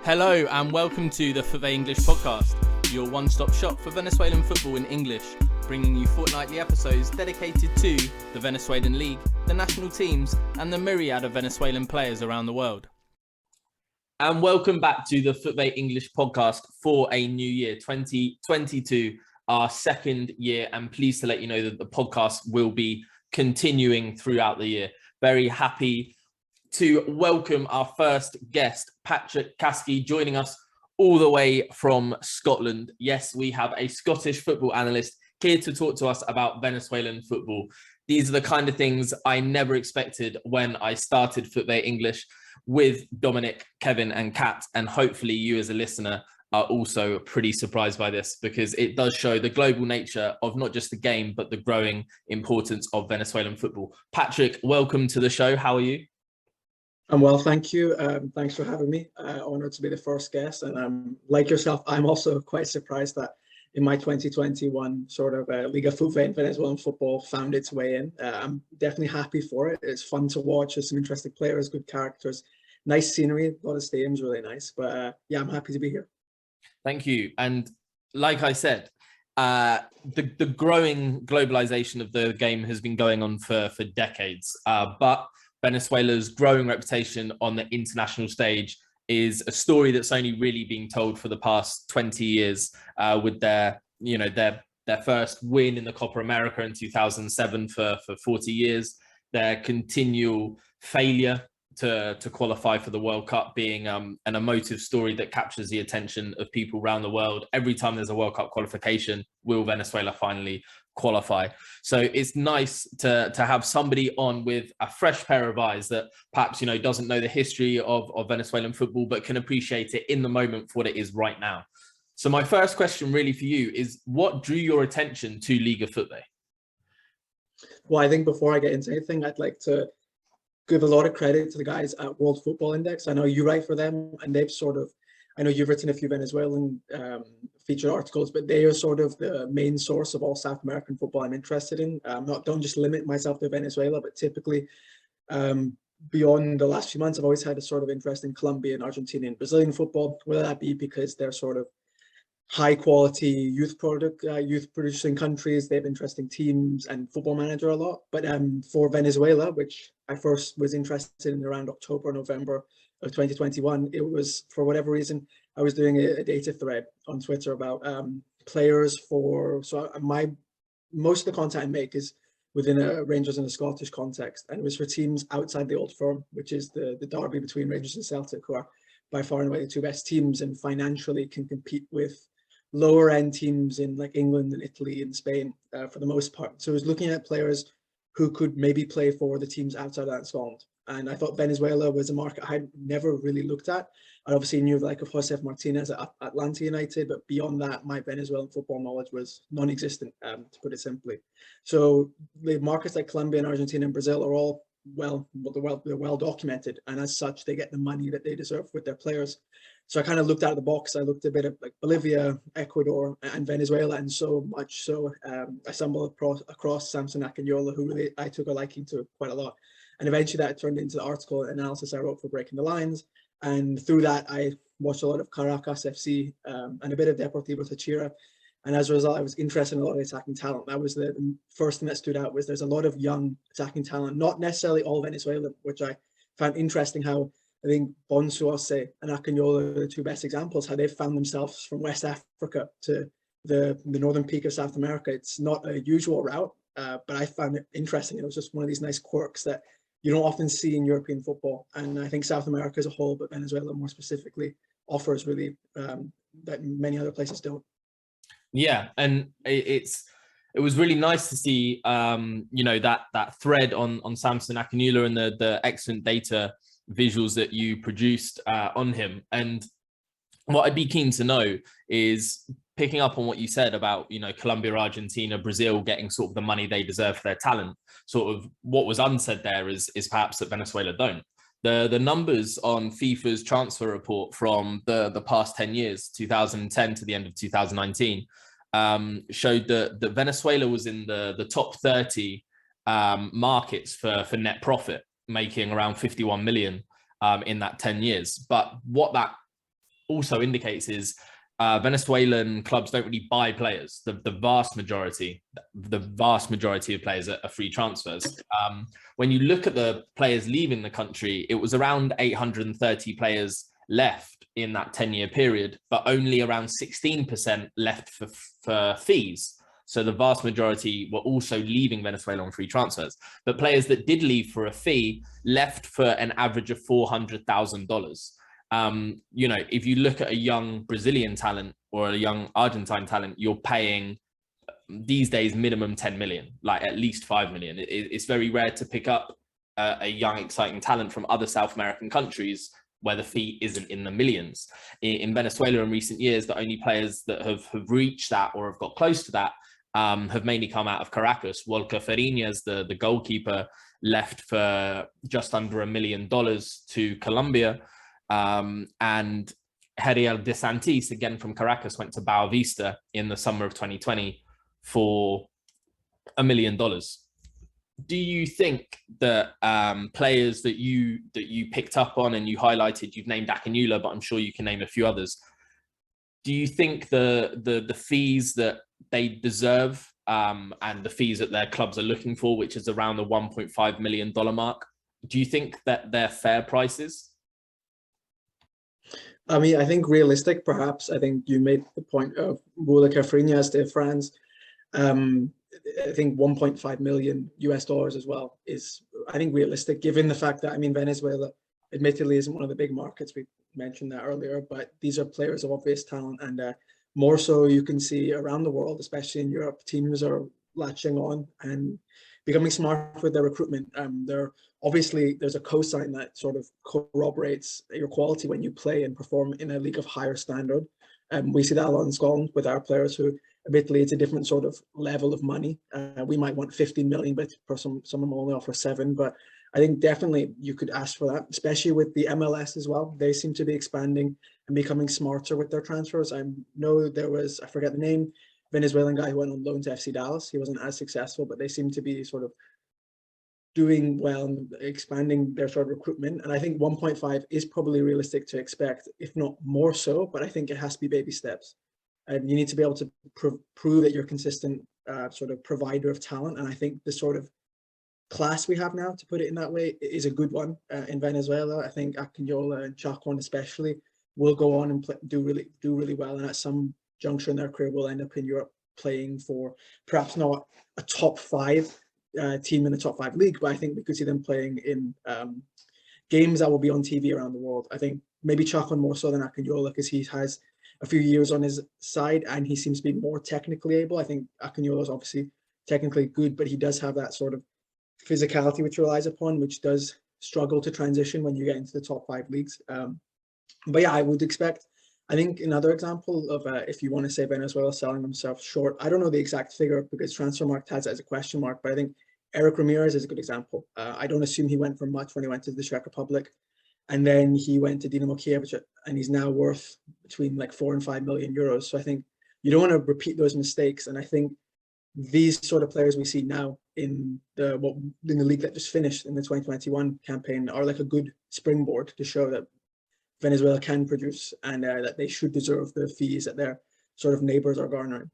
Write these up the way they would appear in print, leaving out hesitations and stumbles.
Hello and welcome to the FUTVE English podcast, your one-stop shop for Venezuelan football in English, bringing you fortnightly episodes dedicated to the Venezuelan league, the national teams and the myriad of Venezuelan players around the world. And welcome back to the FUTVE English podcast for a new year, 2022, our second year, and pleased to let you know that the podcast will be continuing throughout the year. Very happy to welcome our first guest, Patrick Caskie, joining us all the way from Scotland. Yes, we have a Scottish football analyst here to talk to us about Venezuelan football. These are the kind of things I never expected when I started FUTVE English with Dominic, Kevin and Kat, and hopefully you as a listener are also pretty surprised by this because it does show the global nature of not just the game, but the growing importance of Venezuelan football. Patrick, welcome to the show. How are you? I'm well, thank you. Thanks for having me. Honored to be the first guest. And like yourself, I'm also quite surprised that in my 2021 sort of Liga FUTVE in Venezuelan football found its way in. I'm definitely happy for it. It's fun to watch. There's some interesting players, good characters, nice scenery. A lot of stadiums, really nice. But yeah, I'm happy to be here. Thank you. And like I said, the growing globalization of the game has been going on for decades. But Venezuela's growing reputation on the international stage is a story that's only really being told for the past 20 years with their first win in the Copa America in 2007 for 40 years, their continual failure to qualify for the World Cup being an emotive story that captures the attention of people around the world. Every time there's a World Cup qualification, will Venezuela finally qualify? So it's nice to have somebody on with a fresh pair of eyes that perhaps, doesn't know the history of Venezuelan football, but can appreciate it in the moment for what it is right now. So my first question really for you is, what drew your attention to Liga FUTVE? Well, I think before I get into anything, I'd like to give a lot of credit to the guys at World Football Index. I know you write for them, and they've I know you've written a few Venezuelan featured articles, but they are sort of the main source of all South American football I'm interested in. Don't just limit myself to Venezuela, but typically beyond the last few months, I've always had a sort of interest in Colombian, Argentinian, Brazilian football, whether that be because they're sort of high quality youth producing countries. They have interesting teams and football manager a lot. But for Venezuela, which I first was interested in around October, November of 2021, it was, for whatever reason, I was doing a data thread on Twitter about players most of the content I make is within a Rangers and a Scottish context, and it was for teams outside the Old Firm, which is the derby between Rangers and Celtic, who are by far and away the two best teams and financially can compete with lower end teams in like England and Italy and Spain for the most part. So I was looking at players who could maybe play for the teams outside of Scotland. And I thought Venezuela was a market I had never really looked at. I obviously knew of Josef Martinez at Atlanta United, but beyond that, my Venezuelan football knowledge was non-existent, to put it simply. So the markets like Colombia and Argentina and Brazil are all they're well documented, and as such, they get the money that they deserve with their players. So I kind of looked out of the box. I looked a bit at like Bolivia, Ecuador, and Venezuela, and so much so I stumbled across Samson Akinyoola, who really I took a liking to quite a lot. And eventually that turned into the article analysis I wrote for Breaking the Lines. And through that, I watched a lot of Caracas FC and a bit of Deportivo Táchira. And as a result, I was interested in a lot of attacking talent. That was the first thing that stood out, was there's a lot of young attacking talent, not necessarily all Venezuelan, which I found interesting. How I think Bonsuose and Akinyoola are the two best examples, how they've found themselves from West Africa to the northern peak of South America. It's not a usual route, but I found it interesting. It was just one of these nice quirks that you don't often see in European football. And I think South America as a whole, but Venezuela more specifically, offers really that many other places don't. Yeah, and it was really nice to see, that thread on Samson Akinyoola and the excellent data visuals that you produced on him. And what I'd be keen to know is, picking up on what you said about, Colombia, Argentina, Brazil getting sort of the money they deserve for their talent, sort of what was unsaid there is perhaps that Venezuela don't. The numbers on FIFA's transfer report from the past 10 years, 2010 to the end of 2019, showed that Venezuela was in the top 30 markets for net profit, making around 51 million in that 10 years. But what that also indicates is Venezuelan clubs don't really buy players. The vast majority of players are free transfers. When you look at the players leaving the country, it was around 830 players left in that 10-year period, but only around 16% left for fees. So the vast majority were also leaving Venezuela on free transfers. But players that did leave for a fee left for an average of $400,000. You know, if you look at a young Brazilian talent or a young Argentine talent, you're paying these days minimum 10 million, like at least 5 million. It's very rare to pick up a young, exciting talent from other South American countries where the fee isn't in the millions. In Venezuela in recent years, the only players that have reached that or have got close to that have mainly come out of Caracas. Walker Fariñas, the goalkeeper, left for just under $1 million to Colombia. And Heriel de Santis, again from Caracas, went to Boa Vista in the summer of 2020 for $1 million. Do you think that players that you picked up on and you highlighted, you've named Akinyoola, but I'm sure you can name a few others. Do you think the fees that they deserve and the fees that their clubs are looking for, which is around the $1.5 million mark, do you think that they're fair prices? I mean, I think realistic, perhaps. I think you made the point of Walker Fariñas de France. I think $1.5 million as well is, I think, realistic, given the fact that, I mean, Venezuela admittedly isn't one of the big markets. We mentioned that earlier, but these are players of obvious talent, and more so you can see around the world, especially in Europe, teams are latching on and becoming smart with their recruitment. There's a cosign that sort of corroborates your quality when you play and perform in a league of higher standard. We see that a lot in Scotland with our players who, admittedly, it's a different sort of level of money. We might want 15 million, but for some of them only offer 7. But I think definitely you could ask for that, especially with the MLS as well. They seem to be expanding and becoming smarter with their transfers. I know there was, I forget the name, Venezuelan guy who went on loan to FC Dallas. He wasn't as successful, but they seem to be sort of doing well and expanding their sort of recruitment. And I think 1.5 is probably realistic to expect, if not more so, but I think it has to be baby steps. And you need to be able to prove that you're a consistent sort of provider of talent. And I think the sort of class we have now, to put it in that way, is a good one in Venezuela. I think Akinyoola and Chacon especially will go on and do really well. And at some juncture in their career will end up in Europe playing for perhaps not a top 5 team in the top 5 league, but I think we could see them playing in games that will be on TV around the world. I think maybe Chacon more so than Akinyoola, because he has a few years on his side and he seems to be more technically able. I think Akinyoola is obviously technically good, but he does have that sort of physicality which relies upon, which does struggle to transition when you get into the top 5 leagues. But yeah, I would expect, I think another example of if you want to say Venezuela selling themselves short, I don't know the exact figure because Transfermarkt has it as a question mark, but I think Eric Ramirez is a good example. I don't assume he went for much when he went to the Czech Republic, and then he went to Dynamo Kiev, and he's now worth between like 4 and 5 million euros. So I think you don't want to repeat those mistakes. And I think these sort of players we see now in the league that just finished in the 2021 campaign are like a good springboard to show that Venezuela can produce and that they should deserve the fees that their sort of neighbors are garnering.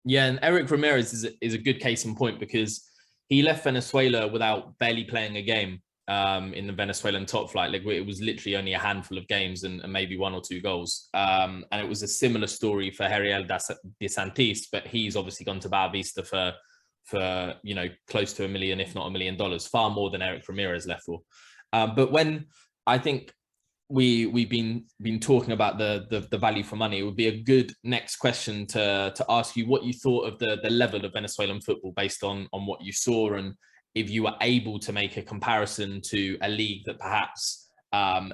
Yeah, and Eric Ramirez is a good case in point because he left Venezuela without barely playing a game in the Venezuelan top flight. Like, it was literally only a handful of games and maybe 1 or 2 goals. And it was a similar story for Heriel de Santis, but he's obviously gone to Boa Vista for you know, close to $1 million, if not $1 million, far more than Eric Ramirez left for. But when I think we've been talking about the value for money, it would be a good next question to ask you what you thought of the level of Venezuelan football based on what you saw, and if you were able to make a comparison to a league that perhaps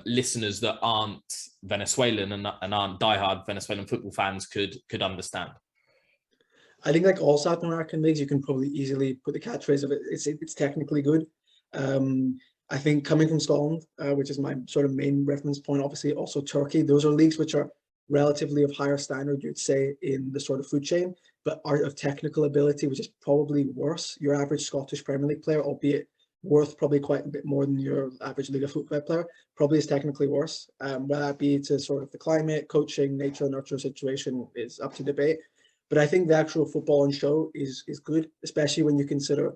listeners that aren't Venezuelan and aren't diehard Venezuelan football fans could understand. I think like all South American leagues, you can probably easily put the catchphrase of it. It's technically good. I think coming from Scotland, which is my sort of main reference point, obviously also Turkey, those are leagues which are relatively of higher standard, you'd say, in the sort of food chain, but are of technical ability, which is probably worse. Your average Scottish Premier League player, albeit worth probably quite a bit more than your average Liga FUTVE player, probably is technically worse. Whether that be to sort of the climate, coaching, nature, nurture situation is up to debate. But I think the actual football on show is good, especially when you consider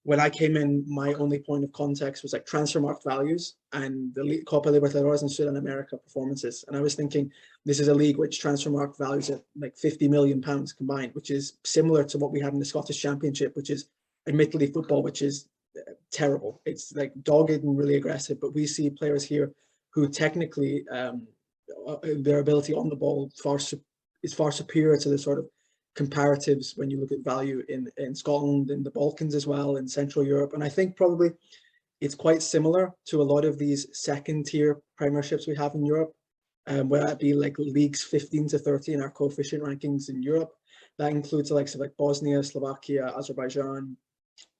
when I came in, my only point of context was like transfer market values and the Copa Libertadores and Sudamerica performances. And I was thinking, this is a league which transfer market values at like £50 million combined, which is similar to what we have in the Scottish Championship, which is admittedly football, which is terrible. It's like dogged and really aggressive, but we see players here who technically their ability on the ball is far superior to the sort of comparatives when you look at value in Scotland, in the Balkans as well, in Central Europe. And I think probably it's quite similar to a lot of these second tier premierships we have in Europe, whether that be like leagues 15 to 30 in our coefficient rankings in Europe. That includes the likes of like Bosnia, Slovakia, Azerbaijan,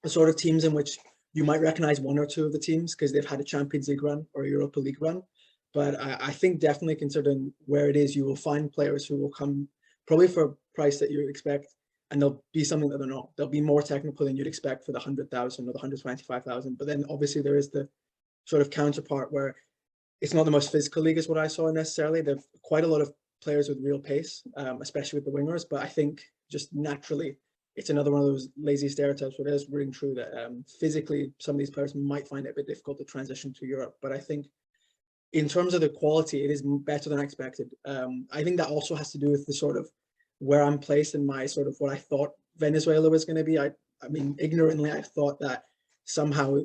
the sort of teams in which you might recognize one or two of the teams because they've had a Champions League run or a Europa League run. But I think definitely considering where it is, you will find players who will come probably for a price that you expect, and they'll be something that they're not. They'll be more technical than you'd expect for the 100,000 or the 125,000. But then obviously there is the sort of counterpart where it's not the most physical league is what I saw necessarily. There've quite a lot of players with real pace, especially with the wingers. But I think just naturally, it's another one of those lazy stereotypes where it is ring true that physically some of these players might find it a bit difficult to transition to Europe. But I think in terms of the quality, it is better than I expected. I think that also has to do with the sort of where I'm placed in my sort of what I thought Venezuela was going to be. I mean, ignorantly, I thought that somehow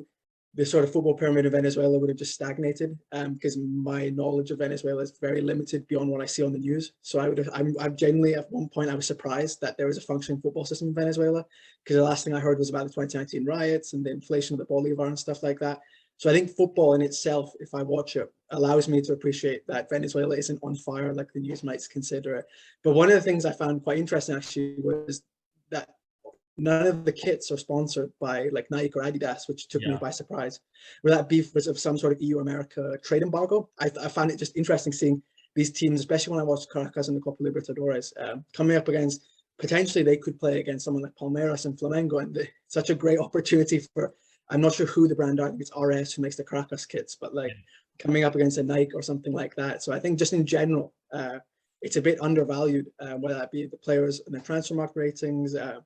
the sort of football pyramid of Venezuela would have just stagnated because my knowledge of Venezuela is very limited beyond what I see on the news. So I'm genuinely at one point I was surprised that there was a functioning football system in Venezuela because the last thing I heard was about the 2019 riots and the inflation of the Bolivar and stuff like that. So I think football in itself, if I watch it, allows me to appreciate that Venezuela isn't on fire like the news might consider it. But one of the things I found quite interesting actually was that none of the kits are sponsored by like Nike or Adidas, which took me by surprise. Where that beef was of some sort of EU America trade embargo. I found it just interesting seeing these teams, especially when I watched Caracas and the Copa Libertadores, coming up against, potentially they could play against someone like Palmeiras and Flamengo, and such a great opportunity for, I'm not sure who the brand are, I think it's RS who makes the Caracas kits, but like coming up against a Nike or something like that. So I think just in general, it's a bit undervalued, whether that be the players and their transfer market ratings, the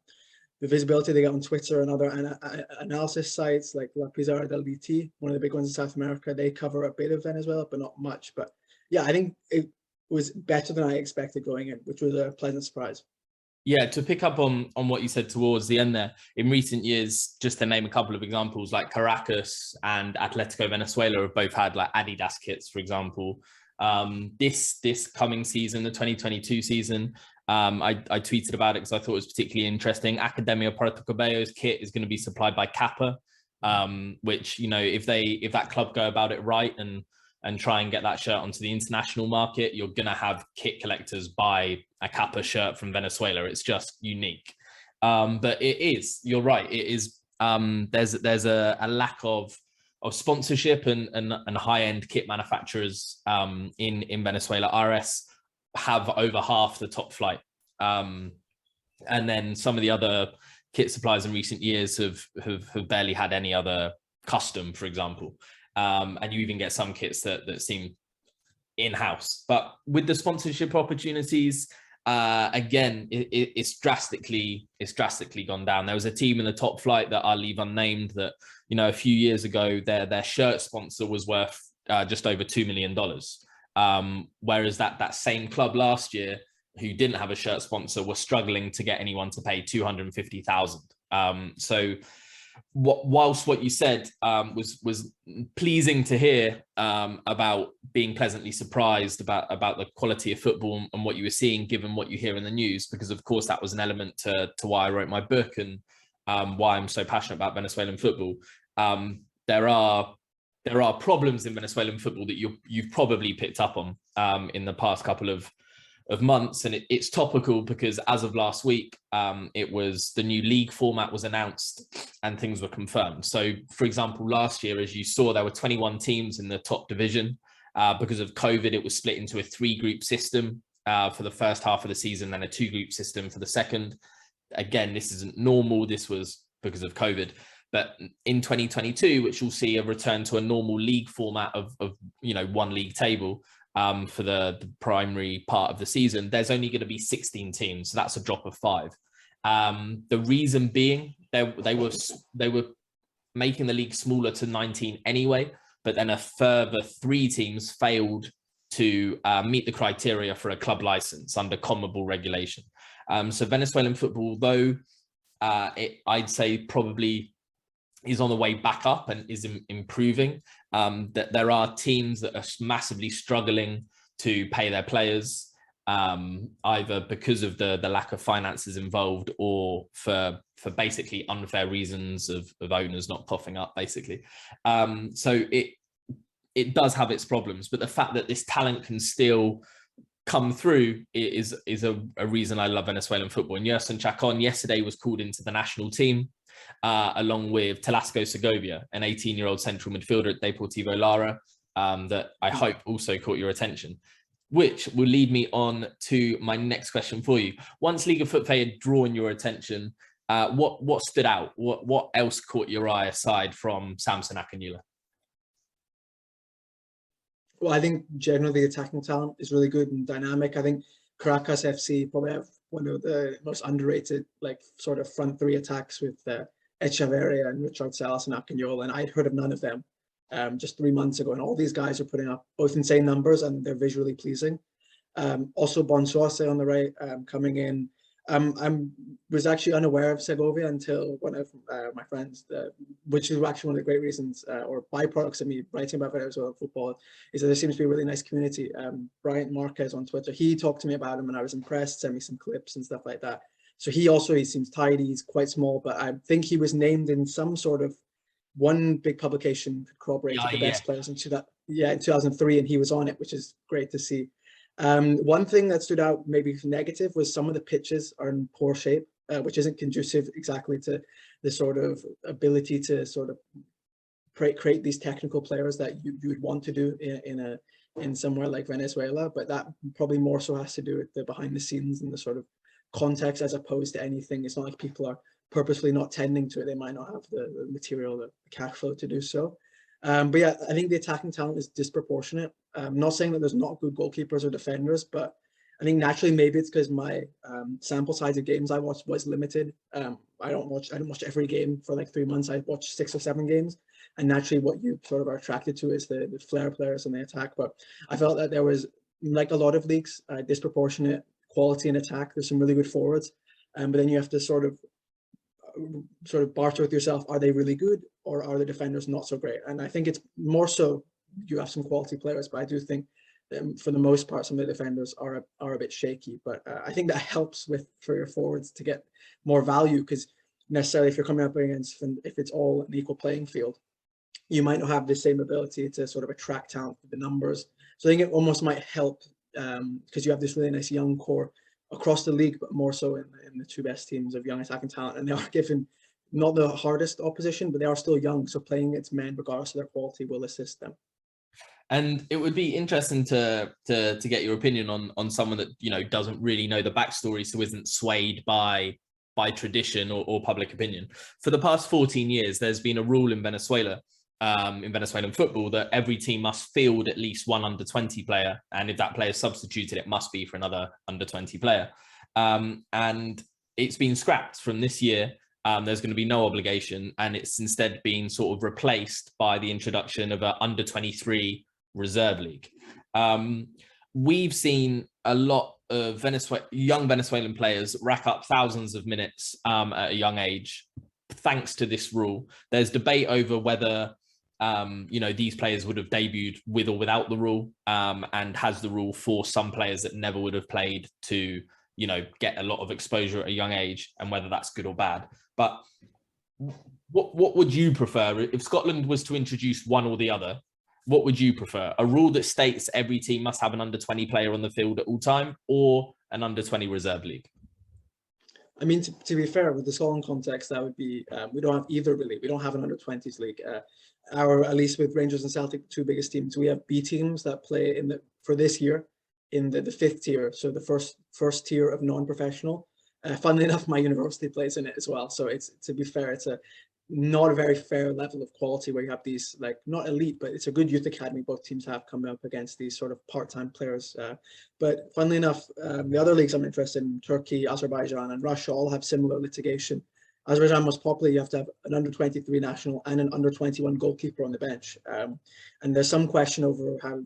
visibility they get on Twitter and other analysis sites like La Pizarra del VT, one of the big ones in South America. They cover a bit of Venezuela, but not much. But yeah, I think it was better than I expected going in, which was a pleasant surprise. Yeah, to pick up on what you said towards the end there, in recent years, just to name a couple of examples, like Caracas and Atletico Venezuela have both had like Adidas kits, for example. This coming season, the 2022 season, I tweeted about it because I thought it was particularly interesting. Academia Puerto Cabello's kit is going to be supplied by Kappa, which, you know, if that club go about it right and try and get that shirt onto the international market, you're going to have kit collectors buy a Kappa shirt from Venezuela. It's just unique. But it is, you're right, it is, there's a lack of sponsorship and high-end kit manufacturers in Venezuela. RS have over half the top flight. And then some of the other kit suppliers in recent years have barely had any other custom, for example. And you even get some kits that seem in-house. But with the sponsorship opportunities, again, it's drastically gone down. There was a team in the top flight that I'll leave unnamed that, you know, a few years ago, their shirt sponsor was worth just over $2 million. Whereas that same club last year, who didn't have a shirt sponsor, were struggling to get anyone to pay $250,000. So whilst what you said was pleasing to hear about being pleasantly surprised about the quality of football and what you were seeing, given what you hear in the news, because of course that was an element to why I wrote my book and why I'm so passionate about Venezuelan football. There are problems in Venezuelan football that you've probably picked up on in the past couple of months, and it's topical because as of last week, it was the new league format was announced and things were confirmed. So, for example, last year, as you saw, there were 21 teams in the top division. Because of COVID, it was split into a 3-group system for the first half of the season, and a 2-group system for the second. Again, this isn't normal. This was because of COVID. But in 2022, which will see a return to a normal league format of one league table for the primary part of the season, there's only going to be 16 teams. So that's a drop of 5. The reason being they were making the league smaller to 19 anyway, but then a further 3 teams failed to meet the criteria for a club license under CONMEBOL regulation. So Venezuelan football, though I'd say probably is on the way back up and is improving, that there are teams that are massively struggling to pay their players, either because of the lack of finances involved or for basically unfair reasons of owners not coughing up, basically. So it does have its problems, but the fact that this talent can still come through is a reason I love Venezuelan football. And Yerson Chacon yesterday was called into the national team, along with Telasco Segovia, an 18-year-old central midfielder at Deportivo Lara, that I hope also caught your attention, which will lead me on to my next question for you. Once Liga FUTVE had drawn your attention, what stood out? What else caught your eye aside from Samson Akinyoola? Well, I think generally the attacking talent is really good and dynamic. I think Caracas FC probably have one of the most underrated, like, sort of front 3 attacks with Echeverria and Richard Salas and Akinyoola, and I'd heard of none of them just 3 months ago. And all these guys are putting up both insane numbers and they're visually pleasing. Also Bonsoase on the right, coming in. I was actually unaware of Segovia until one of my friends, which is actually one of the great reasons or byproducts of me writing about Venezuelan football, is that there seems to be a really nice community. Bryant Marquez on Twitter, he talked to me about him and I was impressed, sent me some clips and stuff like that. So he seems tidy, he's quite small, but I think he was named in some sort of one big publication corroborated the best players in 2003, and he was on it, which is great to see. One thing that stood out maybe negative was some of the pitches are in poor shape, which isn't conducive exactly to the sort of ability to sort of create these technical players that you would want to do in somewhere like Venezuela. But that probably more so has to do with the behind the scenes and the sort of context as opposed to anything. It's not like people are purposely not tending to it. They might not have the material, the cash flow to do so. But yeah, I think the attacking talent is disproportionate. I'm not saying that there's not good goalkeepers or defenders, but I think naturally maybe it's because my sample size of games I watched was limited. I didn't watch every game for like 3 months. I watched 6 or 7 games, and naturally what you sort of are attracted to is the flair players and the attack. But I felt that there was, like a lot of leagues, disproportionate quality in attack. There's some really good forwards, but then you have to sort of barter with yourself. Are they really good, or are the defenders not so great? And I think it's more so you have some quality players, but I do think for the most part some of the defenders are a bit shaky. But I think that helps for your forwards to get more value, because necessarily if you're coming up against, if it's all an equal playing field, you might not have the same ability to sort of attract talent with the numbers. So I think it almost might help because you have this really nice young core across the league, but more so in the 2 best teams of young attacking talent, and they are given not the hardest opposition, but they are still young, so playing against men regardless of their quality will assist them. And it would be interesting to get your opinion on someone that doesn't really know the backstory, so isn't swayed by tradition or public opinion. For the past 14 years, there's been a rule in Venezuela, in Venezuelan football, that every team must field at least one under-20 player, and if that player is substituted, it must be for another under-20 player. And it's been scrapped from this year. There's going to be no obligation, and it's instead being sort of replaced by the introduction of an under-23 reserve league. We've seen a lot of young Venezuelan players rack up thousands of minutes at a young age thanks to this rule. There's debate over whether these players would have debuted with or without the rule, and has the rule forced some players that never would have played to get a lot of exposure at a young age, and whether that's good or bad. But what would you prefer if Scotland was to introduce one or the other? What would you prefer? A rule that states every team must have an under-20 player on the field at all time, or an under-20 reserve league? I mean, to be fair, with the Scotland context, that would be, we don't have either really. We don't have an under-20s league. At least with Rangers and Celtic, 2 biggest teams, we have B teams that play for this year in the 5th tier, so the first tier of non-professional. Funnily enough, my university plays in it as well. So to be fair, it's a not a very fair level of quality where you have these, like, not elite, but it's a good youth academy both teams have coming up against these sort of part-time players. But funnily enough, the other leagues I'm interested in, Turkey, Azerbaijan, and Russia, all have similar litigation. Azerbaijan, most popular, you have to have an under-23 national and an under-21 goalkeeper on the bench. And there's some question over how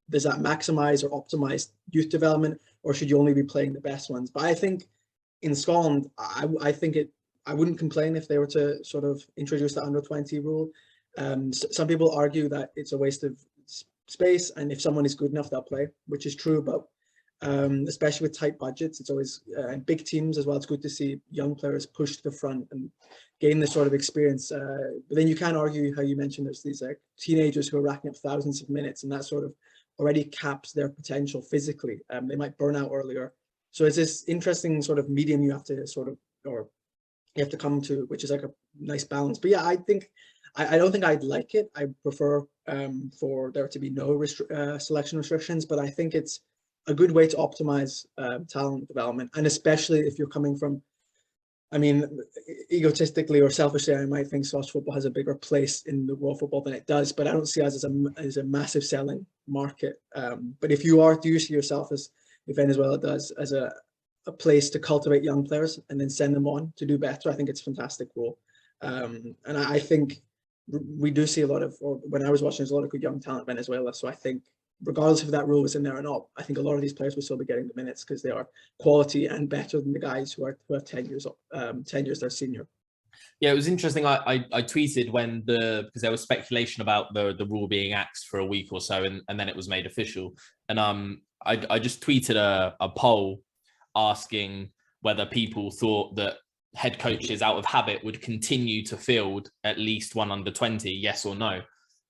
does that maximize or optimize youth development, or should you only be playing the best ones? But I think in Scotland, I think I wouldn't complain if they were to sort of introduce the under-20 rule. Some people argue that it's a waste of space, and if someone is good enough, they'll play, which is true. But especially with tight budgets, it's always and big teams as well. It's good to see young players push to the front and gain this sort of experience. But then you can argue how you mentioned there's these like teenagers who are racking up thousands of minutes, and that sort of already caps their potential physically. They might burn out earlier. So it's this interesting sort of medium you have to sort of, or you have to come to, which is like a nice balance. But yeah, I think I don't think I'd like it. I prefer for there to be no selection restrictions, but I think it's a good way to optimize talent development, and especially if you're coming from, I mean, egotistically or selfishly, I might think Scottish football has a bigger place in the world football than it does, but I don't see us as a massive selling market. But if you are, do you see yourself as, if Venezuela does, as a place to cultivate young players and then send them on to do better? I think it's a fantastic role. And I think we do see a lot of, or when I was watching, there's a lot of good young talent in Venezuela. So I think regardless if that rule was in there or not, I think a lot of these players will still be getting the minutes because they are quality and better than the guys who have 10 years their senior. Yeah, it was interesting. I tweeted because there was speculation about the rule being axed for a week or so, and then it was made official. And I just tweeted a poll asking whether people thought that head coaches out of habit would continue to field at least one under 20, yes or no.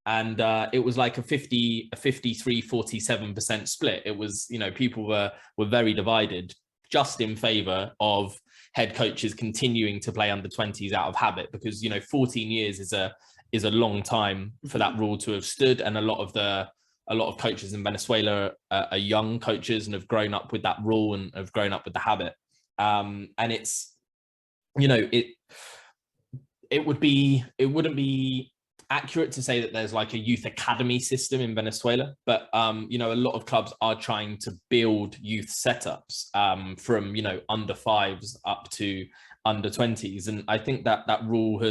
And it was like a 53-47% split. It was, people were very divided, just in favor of head coaches continuing to play under 20s out of habit, because 14 years is a long time for that rule to have stood, and a lot of coaches in Venezuela are young coaches and have grown up with that rule and have grown up with the habit. And it's, it wouldn't be accurate to say that there's like a youth academy system in Venezuela, but a lot of clubs are trying to build youth setups from under 5s up to under 20s, and I think that rule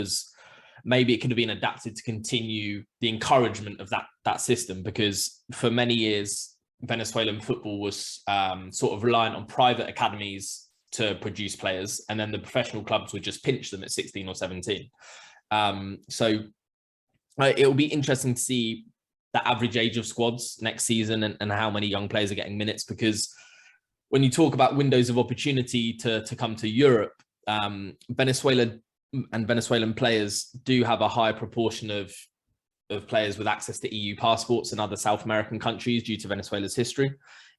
maybe it could have been adapted to continue the encouragement of that system, because for many years Venezuelan football was sort of reliant on private academies to produce players, and then the professional clubs would just pinch them at 16 or 17. So it'll be interesting to see the average age of squads next season and how many young players are getting minutes, because when you talk about windows of opportunity to come to Europe, Venezuela and Venezuelan players do have a high proportion of players with access to EU passports and other South American countries due to Venezuela's history.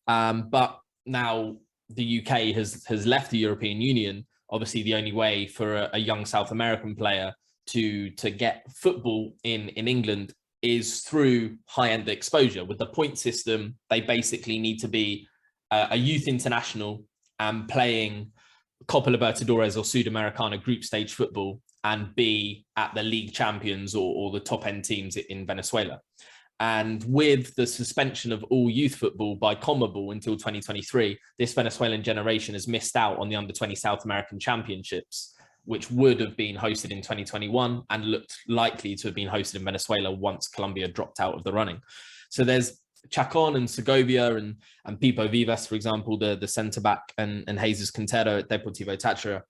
But now the UK has left the European Union. Obviously, the only way for a young South American player to get football in England is through high-end exposure. With the point system, they basically need to be a youth international and playing Copa Libertadores or Sudamericana group stage football and be at the league champions or the top end teams in Venezuela. And with the suspension of all youth football by CONMEBOL until 2023, this Venezuelan generation has missed out on the under 20 South American championships, which would have been hosted in 2021 and looked likely to have been hosted in Venezuela once Colombia dropped out of the running. So there's Chacon and Segovia and Pipo Vivas, for example, the centre-back, and Jesus Quintero at Deportivo Táchira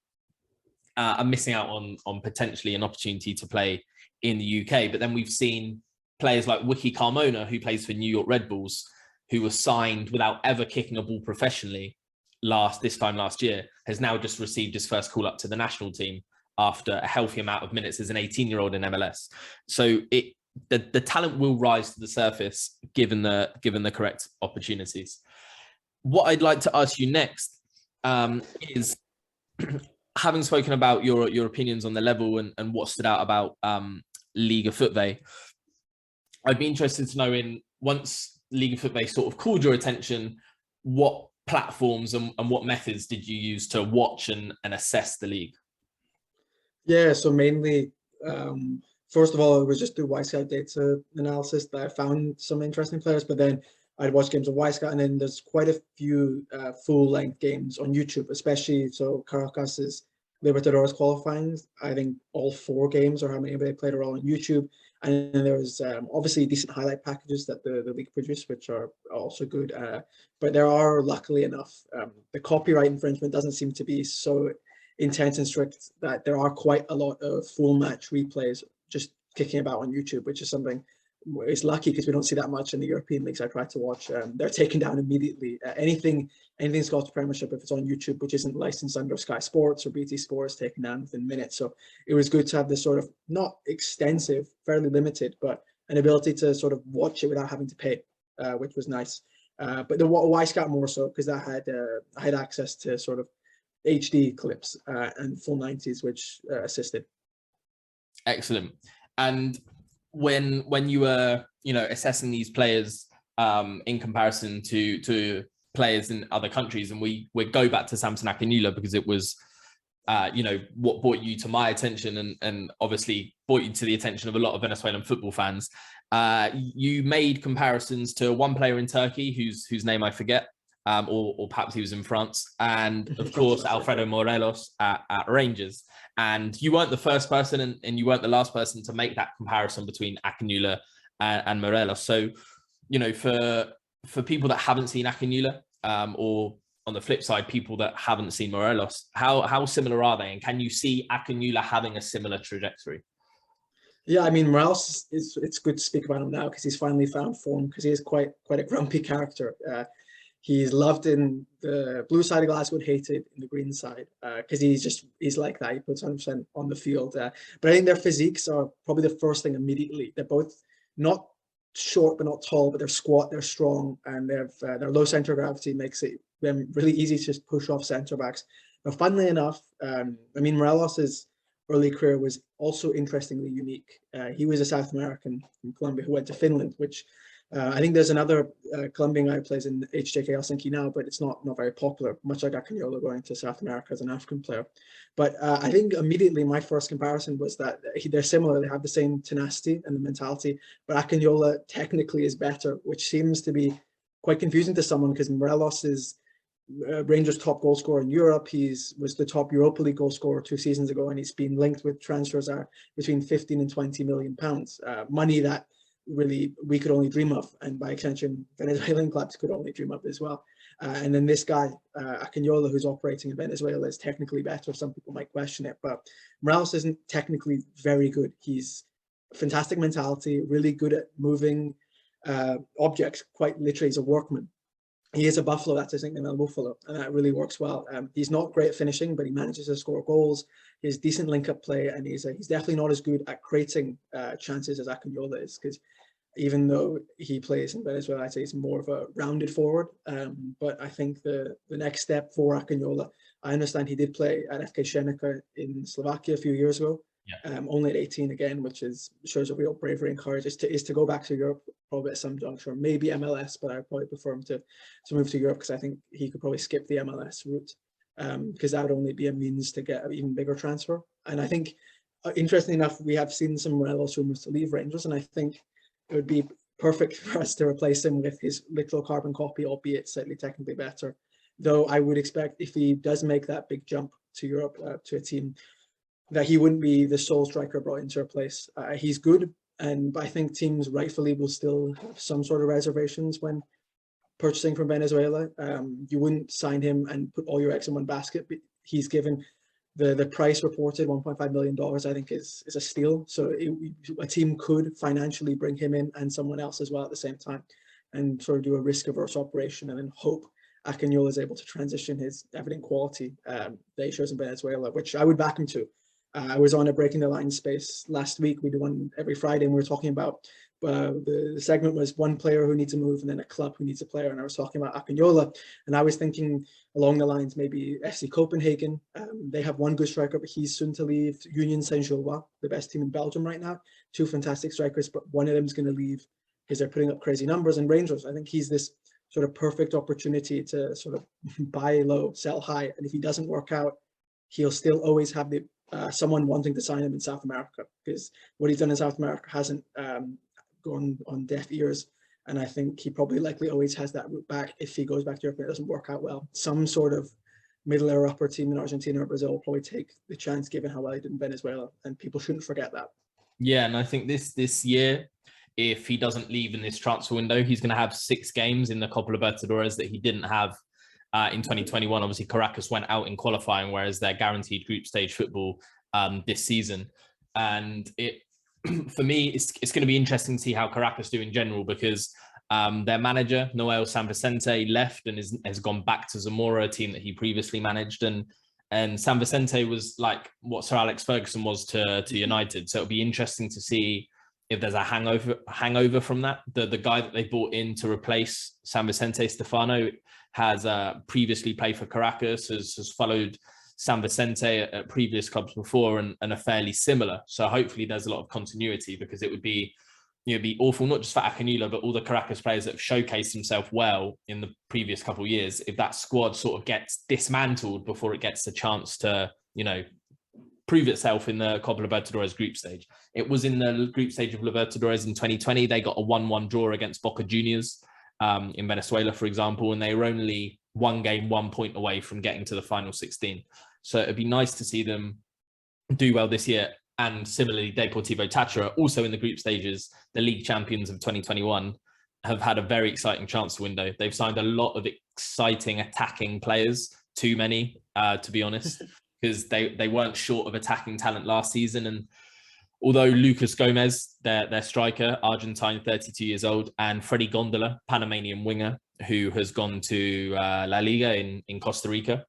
are missing out on potentially an opportunity to play in the UK. But then we've seen players like Wiki Carmona, who plays for New York Red Bulls, who was signed without ever kicking a ball professionally this time last year, has now just received his first call up to the national team after a healthy amount of minutes as an 18-year-old in MLS. So the talent will rise to the surface given the correct opportunities. What I'd like to ask you next is, having spoken about your opinions on the level and what stood out about Liga FUTVE, I'd be interested to know, once Liga FUTVE sort of called your attention, what platforms and what methods did you use to watch and assess the league? Yeah, so mainly First of all, it was just through Wisecout data analysis that I found some interesting players, but then I'd watch games of Wisecout, and then there's quite a few full-length games on YouTube, especially so Caracas' Libertadores qualifying. I think all 4 games, or how many they played, are all on YouTube. And then there's obviously decent highlight packages that the league produce, which are also good. But there are, luckily enough, the copyright infringement doesn't seem to be so intense and strict that there are quite a lot of full match replays just kicking about on YouTube, which is something is lucky because we don't see that much in the European leagues I try to watch. They're taken down immediately. Anything Scottish Premiership, if it's on YouTube, which isn't licensed under Sky Sports or BT Sports, taken down within minutes. So it was good to have this sort of not extensive, fairly limited, but an ability to sort of watch it without having to pay, which was nice. But the Wisecout more so because I had access to sort of HD clips and full 90s, which assisted. Excellent. And when you were, assessing these players in comparison to players in other countries, and we go back to Samson Akinyoola because it was, what brought you to my attention and obviously brought you to the attention of a lot of Venezuelan football fans. You made comparisons to one player in Turkey whose name I forget, or perhaps he was in France, and of course Alfredo Morelos at Rangers. And you weren't the first person and you weren't the last person to make that comparison between Akinyoola and Morelos. So, for people that haven't seen Akinyoola, or on the flip side, people that haven't seen Morelos, how similar are they? And can you see Akinyoola having a similar trajectory? Yeah, I mean, Morelos, it's good to speak about him now because he's finally found form, because he is quite a grumpy character. He's loved in the blue side of Glasgow and hated in the green side because he's like that. He puts 100% on the field. But I think their physiques are probably the first thing immediately. They're both not short but not tall, but they're squat, they're strong, and their low center of gravity makes it them really easy to just push off center backs. But funnily enough, Morelos' early career was also interestingly unique. He was a South American from Colombia who went to Finland, which I think there's another Colombian guy who plays in HJK Helsinki now, but it's not very popular, much like Akinyoola going to South America as an African player. But I think immediately my first comparison was that they're similar. They have the same tenacity and the mentality, but Akinyoola technically is better, which seems to be quite confusing to someone because Morelos is Rangers' top goal scorer in Europe. Was the top Europa League goal scorer 2 seasons ago, and he's been linked with transfers are between 15 and 20 million pounds, money that really we could only dream of, and by extension Venezuelan clubs could only dream of as well. And then this guy Akinyoola, who's operating in Venezuela, is technically better. Some people might question it, but Morelos isn't technically very good. He's fantastic mentality, really good at moving objects, quite literally he's a workman. He is a Buffalo, that's his nickname, El Buffalo, and that really works well. He's not great at finishing, but he manages to score goals. He has decent link-up play, and he's definitely not as good at creating chances as Akinyoola is, because even though he plays in Venezuela, I'd say he's more of a rounded forward. But I think the next step for Akinyoola, I understand he did play at FK Sjenica in Slovakia a few years ago. Yeah. Only at 18 again, which shows a real bravery and courage, is to go back to Europe probably at some juncture, maybe MLS, but I'd probably prefer him to move to Europe because I think he could probably skip the MLS route because that would only be a means to get an even bigger transfer. And I think, interestingly enough, we have seen some Morelos rumors to leave Rangers, and I think it would be perfect for us to replace him with his literal carbon copy, albeit slightly technically better. Though I would expect if he does make that big jump to Europe, to a team, that he wouldn't be the sole striker brought into a place. He's good, and I think teams rightfully will still have some sort of reservations when purchasing from Venezuela. You wouldn't sign him and put all your eggs in one basket, but he's given the price reported, $1.5 million, I think is a steal. So a team could financially bring him in and someone else as well at the same time and sort of do a risk-averse operation and then hope Akinyoola is able to transition his evident quality that he shows in Venezuela, which I would back him to. I was on a Breaking the Line space last week. We do one every Friday, and we were talking about the segment was one player who needs to move and then a club who needs a player. And I was talking about Akinyoola, and I was thinking along the lines maybe FC Copenhagen. They have one good striker, but he's soon to leave. Union Saint-Gilloise, the best team in Belgium right now. 2 fantastic strikers, but one of them is going to leave because they're putting up crazy numbers. And Rangers, I think he's this sort of perfect opportunity to sort of buy low, sell high. And if he doesn't work out, he'll still always have the someone wanting to sign him in South America, because what he's done in South America hasn't gone on deaf ears. And I think he probably likely always has that route back if he goes back to Europe and it doesn't work out well. Some sort of middle or upper team in Argentina or Brazil will probably take the chance given how well he did in Venezuela, and people shouldn't forget that. Yeah, and I think this year, if he doesn't leave in this transfer window, he's going to have 6 games in the Copa Libertadores that he didn't have in 2021. Obviously, Caracas went out in qualifying, whereas they're guaranteed group stage football this season. And it, for me, it's going to be interesting to see how Caracas do in general, because their manager, Noel San Vicente, left and has gone back to Zamora, a team that he previously managed. And San Vicente was like what Sir Alex Ferguson was to United. So it'll be interesting to see if there's a hangover from that. The guy that they brought in to replace San Vicente, Stefano, has previously played for Caracas, has followed San Vicente at previous clubs before and are fairly similar. So hopefully there's a lot of continuity, because it would be, be awful, not just for Akinyoola, but all the Caracas players that have showcased themselves well in the previous couple of years, if that squad sort of gets dismantled before it gets a chance to, prove itself in the Copa Libertadores group stage. It was in the group stage of Libertadores in 2020. They got a 1-1 draw against Boca Juniors in Venezuela, for example, and they were only 1 game, 1 point away from getting to the final 16. So it'd be nice to see them do well this year. And similarly, Deportivo Táchira, also in the group stages, the league champions of 2021, have had a very exciting transfer window. They've signed a lot of exciting attacking players, too many, to be honest, because they weren't short of attacking talent last season. And although Lucas Gomez, their striker, Argentine, 32 years old, and Freddy Gondola, Panamanian winger, who has gone to La Liga in Costa Rica,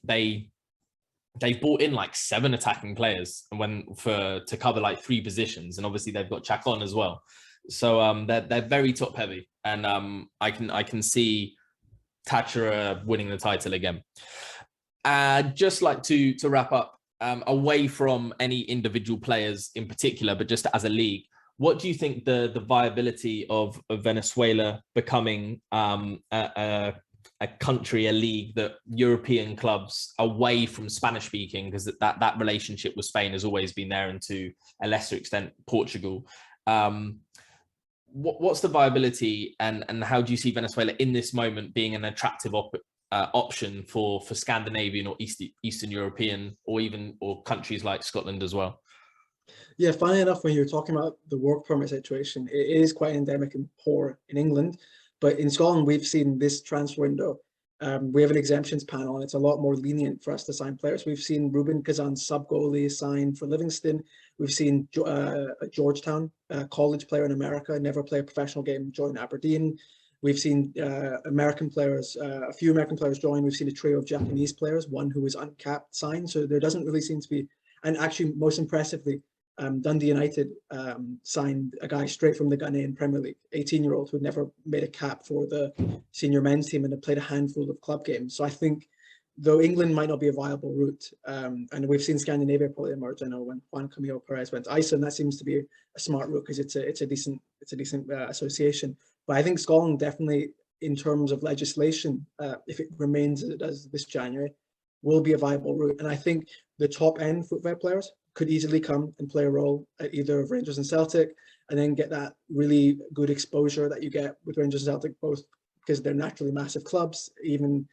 they've brought in like 7 attacking players to cover like 3 positions, and obviously they've got Chacon as well. So they're very top heavy, and I can see Táchira winning the title again. Just like to wrap up, away from any individual players in particular, but just as a league, what do you think the viability of Venezuela becoming a country, a league that European clubs away from Spanish speaking, because that relationship with Spain has always been there, and to a lesser extent Portugal. What's the viability, and how do you see Venezuela in this moment being an attractive option for Scandinavian or Eastern European or countries like Scotland as well? Yeah, funny enough, when you're talking about the work permit situation, it is quite endemic and poor in England. But in Scotland, we've seen this transfer window. We have an exemptions panel, and it's a lot more lenient for us to sign players. We've seen Ruben Kazan's sub-goalie sign for Livingston. We've seen a Georgetown college player in America, never play a professional game, join Aberdeen. We've seen American players, a few American players join. We've seen a trio of Japanese players, one who was uncapped signed. So there doesn't really seem to be, and actually most impressively, Dundee United signed a guy straight from the Ghanaian Premier League, 18-year-old who never made a cap for the senior men's team and had played a handful of club games. So I think, though England might not be a viable route, and we've seen Scandinavia probably emerge. I know when Juan Camilo Perez went to Iceland, that seems to be a smart route because it's a decent association. But I think Scotland definitely, in terms of legislation, if it remains as it does this January, will be a viable route. And I think the top end FUTVE players could easily come and play a role at either of Rangers and Celtic, and then get that really good exposure that you get with Rangers and Celtic, both because they're naturally massive clubs. Even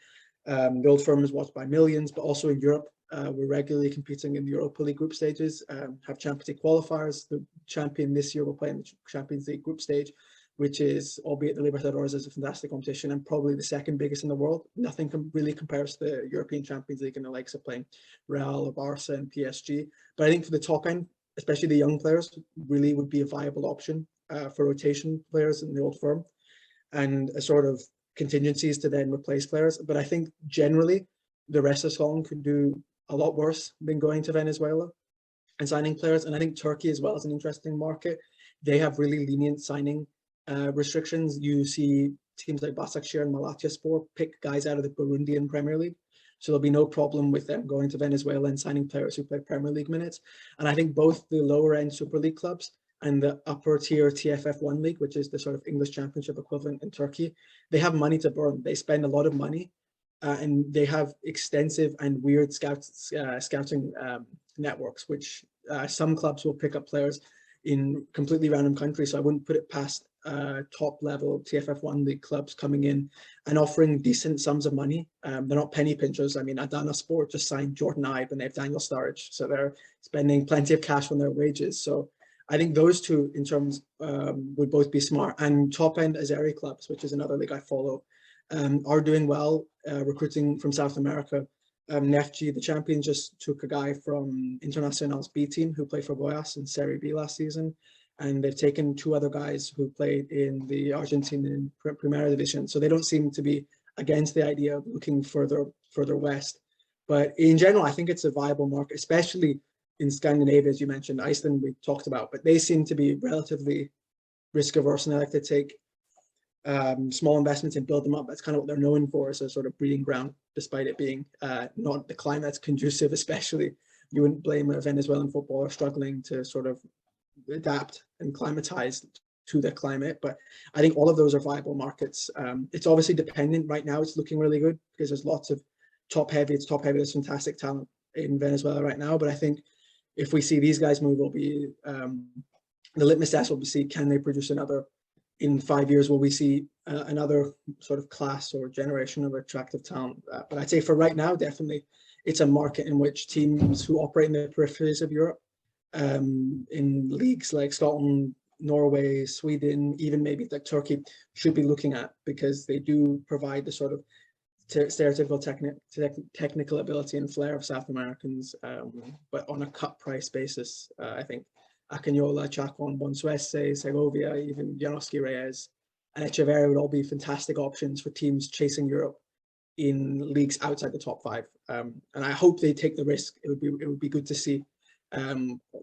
the Old Firm is watched by millions, but also in Europe, we're regularly competing in the Europa League group stages, have Champions League qualifiers. The champion this year will play in the Champions League group stage, which is, albeit the Libertadores is a fantastic competition and probably the second biggest in the world. Nothing really compares to the European Champions League and the likes of playing Real or Barca and PSG. But I think for the top end, especially the young players, really would be a viable option for rotation players in the Old Firm, and a sort of contingencies to then replace players. But I think generally the rest of Scotland could do a lot worse than going to Venezuela and signing players. And I think Turkey as well is an interesting market. They have really lenient signing restrictions. You see teams like Başakşehir and Malatyaspor pick guys out of the Burundian Premier League. So there'll be no problem with them going to Venezuela and signing players who play Premier League minutes. And I think both the lower end Super League clubs and the upper tier TFF1 League, which is the sort of English Championship equivalent in Turkey, they have money to burn. They spend a lot of money and they have extensive and weird scouting networks, which some clubs will pick up players in completely random countries. So I wouldn't put it past top level TFF1 league clubs coming in and offering decent sums of money. They're not penny pinchers. I mean, Adana Sport just signed Jordan Ibe and they have Daniel Sturridge, so they're spending plenty of cash on their wages. So I think those two in terms would both be smart. And top end Azeri clubs, which is another league I follow, are doing well, recruiting from South America. Nefci, the champions, just took a guy from Internacional's B team who played for Goiás in Serie B last season. And they've taken two other guys who played in the Argentinian Primera Division. So they don't seem to be against the idea of looking further west. But in general, I think it's a viable market, especially in Scandinavia, as you mentioned. Iceland we talked about, but they seem to be relatively risk averse and they like to take small investments and build them up. That's kind of what they're known for, as a sort of breeding ground, despite it being not the climate that's conducive. Especially, you wouldn't blame a Venezuelan footballer struggling to sort of adapt and climatize to the climate. But I think all of those are viable markets. It's obviously dependent. Right now it's looking really good because there's lots of top heavy. There's fantastic talent in Venezuela right now. But I think if we see these guys move, will be the litmus test will be see, can they produce another. In 5 years, will we see another sort of class or generation of attractive talent? But I'd say for right now, definitely, it's a market in which teams who operate in the peripheries of Europe, in leagues like Scotland, Norway, Sweden, even maybe like Turkey, should be looking at, because they do provide the sort of stereotypical technical ability and flair of South Americans, but on a cut price basis. I think Akinyoola, Chacon, Bonsuese, Segovia, even Janoski Reyes, and Echeverria would all be fantastic options for teams chasing Europe in leagues outside the top five. And I hope they take the risk. It would be good to see,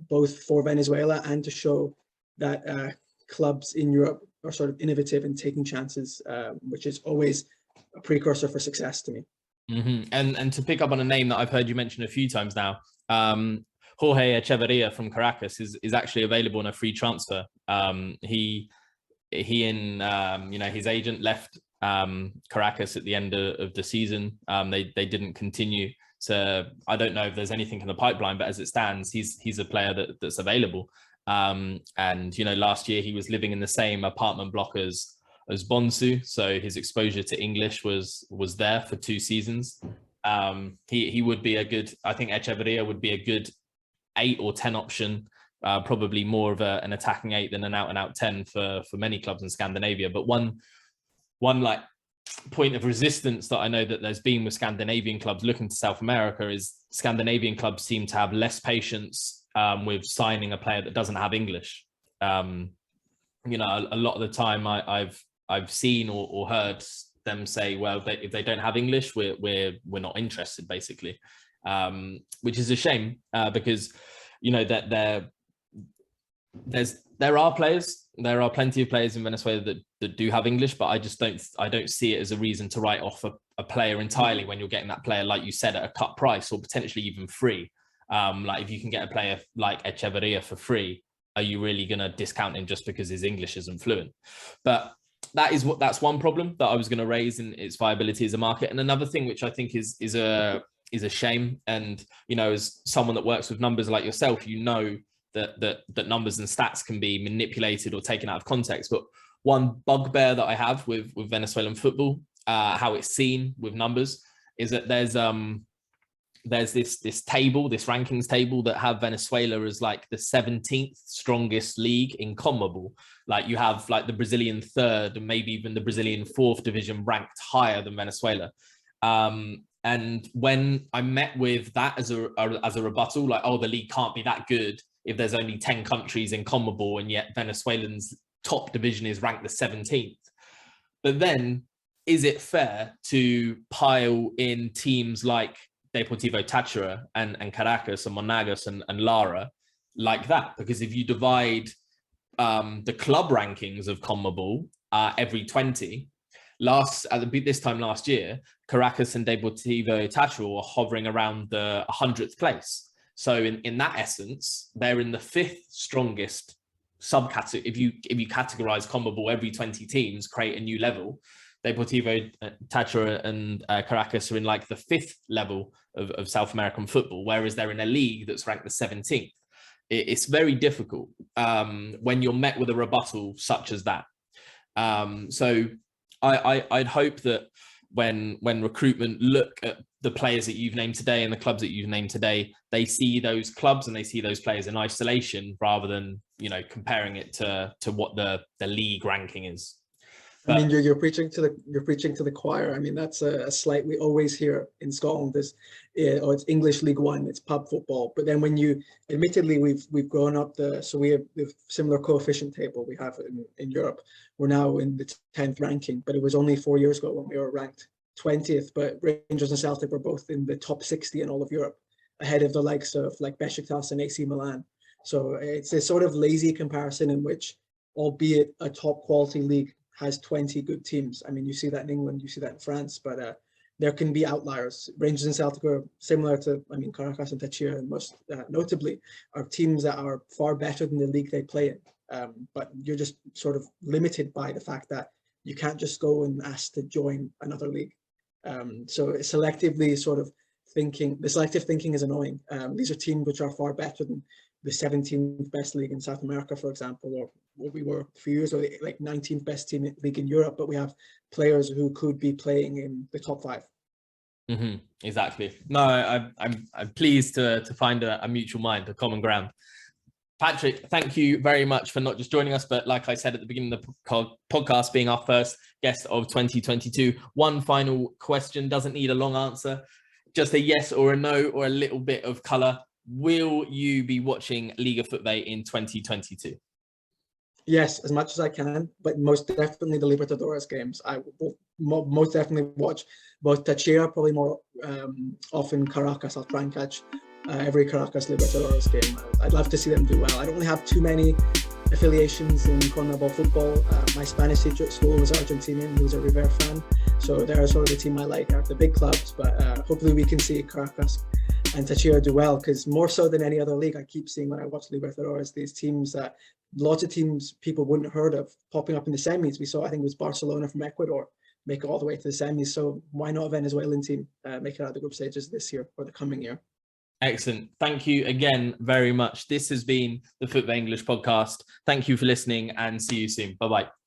both for Venezuela and to show that clubs in Europe are sort of innovative and taking chances, which is always a precursor for success to me. Mm-hmm. And to pick up on a name that I've heard you mention a few times now, Jorge Echeverria from Caracas is actually available on a free transfer. He and his agent left Caracas at the end of the season. They didn't continue. So I don't know if there's anything in the pipeline, but as it stands, he's a player that's available. And last year he was living in the same apartment block as Bonsu, so his exposure to English was there for 2 seasons. He would be a good. I think Echeverria would be a good 8 or 10 option, probably more of an attacking 8 than an out 10 for many clubs in Scandinavia. But one like point of resistance that I know that there's been with Scandinavian clubs looking to South America is Scandinavian clubs seem to have less patience with signing a player that doesn't have English. A lot of the time I've seen or heard them say, well, if they don't have English, we're not interested, basically. Which is a shame, because that there are plenty of players in Venezuela that do have English, but I don't see it as a reason to write off a player entirely when you're getting that player, like you said, at a cut price or potentially even free. Like if you can get a player like Echeverria for free, are you really going to discount him just because his English isn't fluent? But that's one problem that I was going to raise in its viability as a market. And another thing which I think is a shame, and as someone that works with numbers like yourself, that numbers and stats can be manipulated or taken out of context. But one bugbear that I have with Venezuelan football, how it's seen with numbers, is that there's this table, this rankings table, that have Venezuela as like the 17th strongest league in CONMEBOL. Like you have like the Brazilian 3rd and maybe even the Brazilian 4th division ranked higher than Venezuela. And when I met with that as a rebuttal, like, oh, the league can't be that good if there's only 10 countries in CONMEBOL and yet Venezuelan's top division is ranked the 17th. But then, is it fair to pile in teams like Deportivo Táchira and Caracas and Monagas and Lara like that? Because if you divide the club rankings of CONMEBOL every 20, this time last year, Caracas and Deportivo Táchira were hovering around the 100th place. So in that essence, they're in the 5th strongest subcategory. If you categorize CONMEBOL, every 20 teams create a new level. Deportivo Táchira and Caracas are in like the 5th level of South American football, whereas they're in a league that's ranked the 17th. It's very difficult when you're met with a rebuttal such as that. So I'd hope that when recruitment look at the players that you've named today and the clubs that you've named today, they see those clubs and they see those players in isolation rather than, you know, comparing it to what the league ranking is. I mean, you're preaching to the choir. I mean, that's a slight, we always hear in Scotland this, oh, it's English League One, it's pub football. But then when you, admittedly, we've grown up so we have the similar coefficient table we have in Europe. We're now in the 10th ranking, but it was only 4 years ago when we were ranked 20th. But Rangers and Celtic were both in the top 60 in all of Europe, ahead of the likes of like Besiktas and AC Milan. So it's a sort of lazy comparison in which, albeit a top quality league, has 20 good teams. I mean, you see that in England, you see that in France, but there can be outliers. Rangers and Celtic are similar to, I mean, Caracas and Táchira, and most notably, are teams that are far better than the league they play in. But you're just sort of limited by the fact that you can't just go and ask to join another league. So selectively sort of thinking, the selective thinking is annoying. These are teams which are far better than the 17th best league in South America, for example, or what we were a few years ago, like 19th best team league in Europe, but we have players who could be playing in the top 5. Mm-hmm. Exactly. No, I'm pleased to find a mutual mind, a common ground. Patrick, thank you very much for not just joining us, but like I said at the beginning of the podcast, being our first guest of 2022. One final question, doesn't need a long answer, just a yes or a no or a little bit of colour. Will you be watching Liga FUTVE in 2022? Yes, as much as I can, but most definitely the Libertadores games. I will most definitely watch both Táchira, probably more often Caracas. I'll try and catch every Caracas Libertadores game. I'd love to see them do well. I don't really have too many affiliations in CONMEBOL football. My Spanish teacher at school was Argentinian, who's a River fan. So they're sort of the team I like, are the big clubs, but hopefully we can see Caracas and Táchira do well, because more so than any other league, I keep seeing when I watch Libertadores, these teams that lots of teams people wouldn't have heard of popping up in the semis. We saw, I think it was Barcelona from Ecuador, make it all the way to the semis. So why not a Venezuelan team make it out of the group stages this year or the coming year? Excellent. Thank you again very much. This has been the FUTVE English podcast. Thank you for listening and see you soon. Bye-bye.